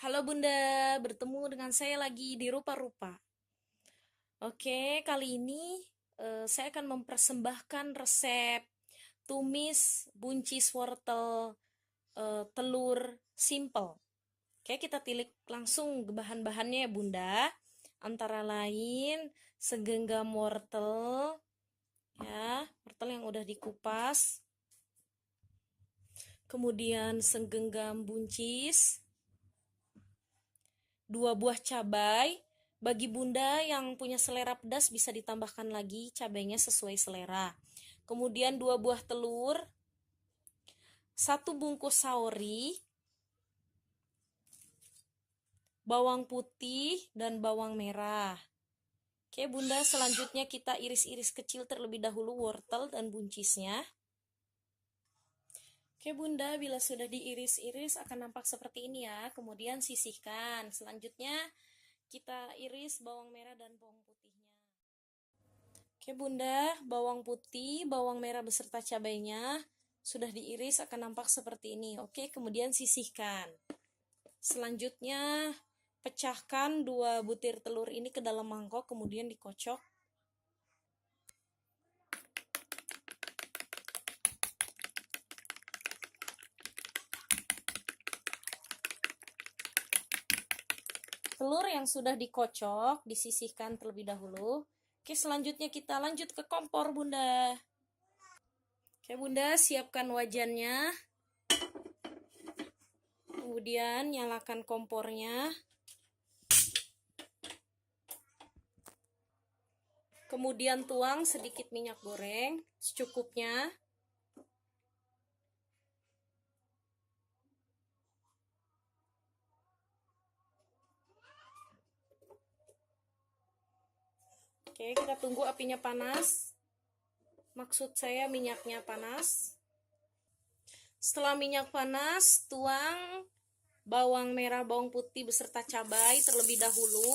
Halo Bunda, bertemu dengan saya lagi di Rupa-Rupa. Oke, kali ini saya akan mempersembahkan resep tumis buncis wortel telur simple. Oke, kita tilik langsung ke bahan-bahannya ya Bunda. Antara lain segenggam wortel, ya, wortel yang udah dikupas. Kemudian segenggam buncis, 2 buah cabai. Bagi Bunda yang punya selera pedas bisa ditambahkan lagi cabainya sesuai selera. Kemudian 2 buah telur, 1 bungkus saori, bawang putih dan bawang merah. Oke Bunda, selanjutnya kita iris-iris kecil terlebih dahulu wortel dan buncisnya. Oke Bunda, bila sudah diiris-iris akan nampak seperti ini ya. Kemudian sisihkan. Selanjutnya kita iris bawang merah dan bawang putihnya. Oke Bunda, bawang putih, bawang merah beserta cabainya sudah diiris akan nampak seperti ini. Oke, kemudian sisihkan. Selanjutnya pecahkan 2 butir telur ini ke dalam mangkok, kemudian dikocok. Telur yang sudah dikocok disisihkan terlebih dahulu. Oke, selanjutnya kita lanjut ke kompor Bunda. Oke Bunda, siapkan wajannya. Kemudian nyalakan kompornya. Kemudian tuang sedikit minyak goreng secukupnya. Oke, kita tunggu apinya panas. Maksud saya minyaknya panas. Setelah minyak panas, tuang bawang merah, bawang putih beserta cabai terlebih dahulu.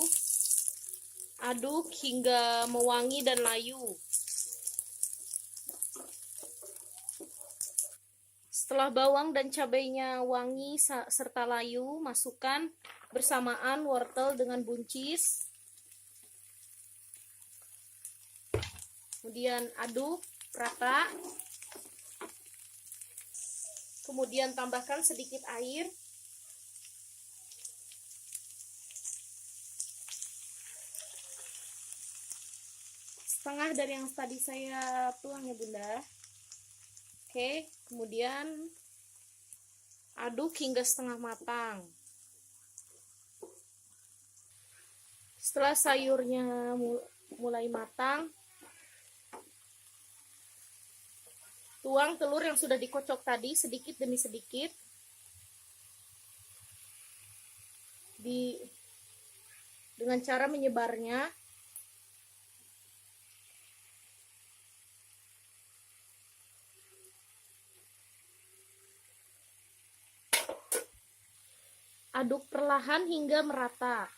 Aduk hingga mewangi dan layu. Setelah bawang dan cabainya wangi serta layu, masukkan bersamaan wortel dengan buncis. Kemudian aduk rata. Kemudian tambahkan sedikit air. Setengah dari yang tadi saya tuang ya Bunda. Oke, kemudian aduk hingga setengah matang. Setelah sayurnya mulai matang, tuang telur yang sudah dikocok tadi sedikit demi sedikit dengan cara menyebarnya. Aduk perlahan hingga merata.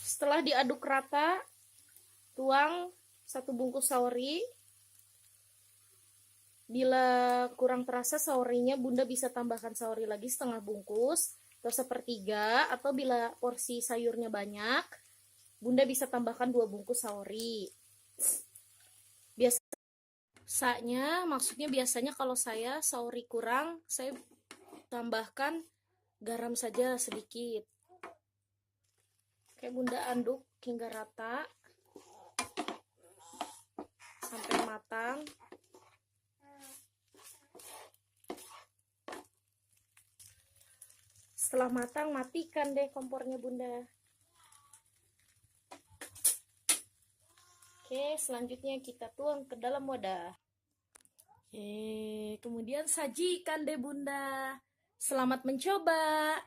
Setelah diaduk rata, tuang 1 bungkus saori. Bila kurang terasa saorinya, Bunda bisa tambahkan saori lagi setengah bungkus atau sepertiga, atau bila porsi sayurnya banyak, Bunda bisa tambahkan 2 bungkus saori. Biasanya kalau saya saori kurang, saya tambahkan garam saja sedikit. Oke Bunda, aduk hingga rata sampai matang. Setelah matang, matikan deh kompornya Bunda. Oke, selanjutnya kita tuang ke dalam wadah. Oke, kemudian sajikan deh Bunda. Selamat mencoba.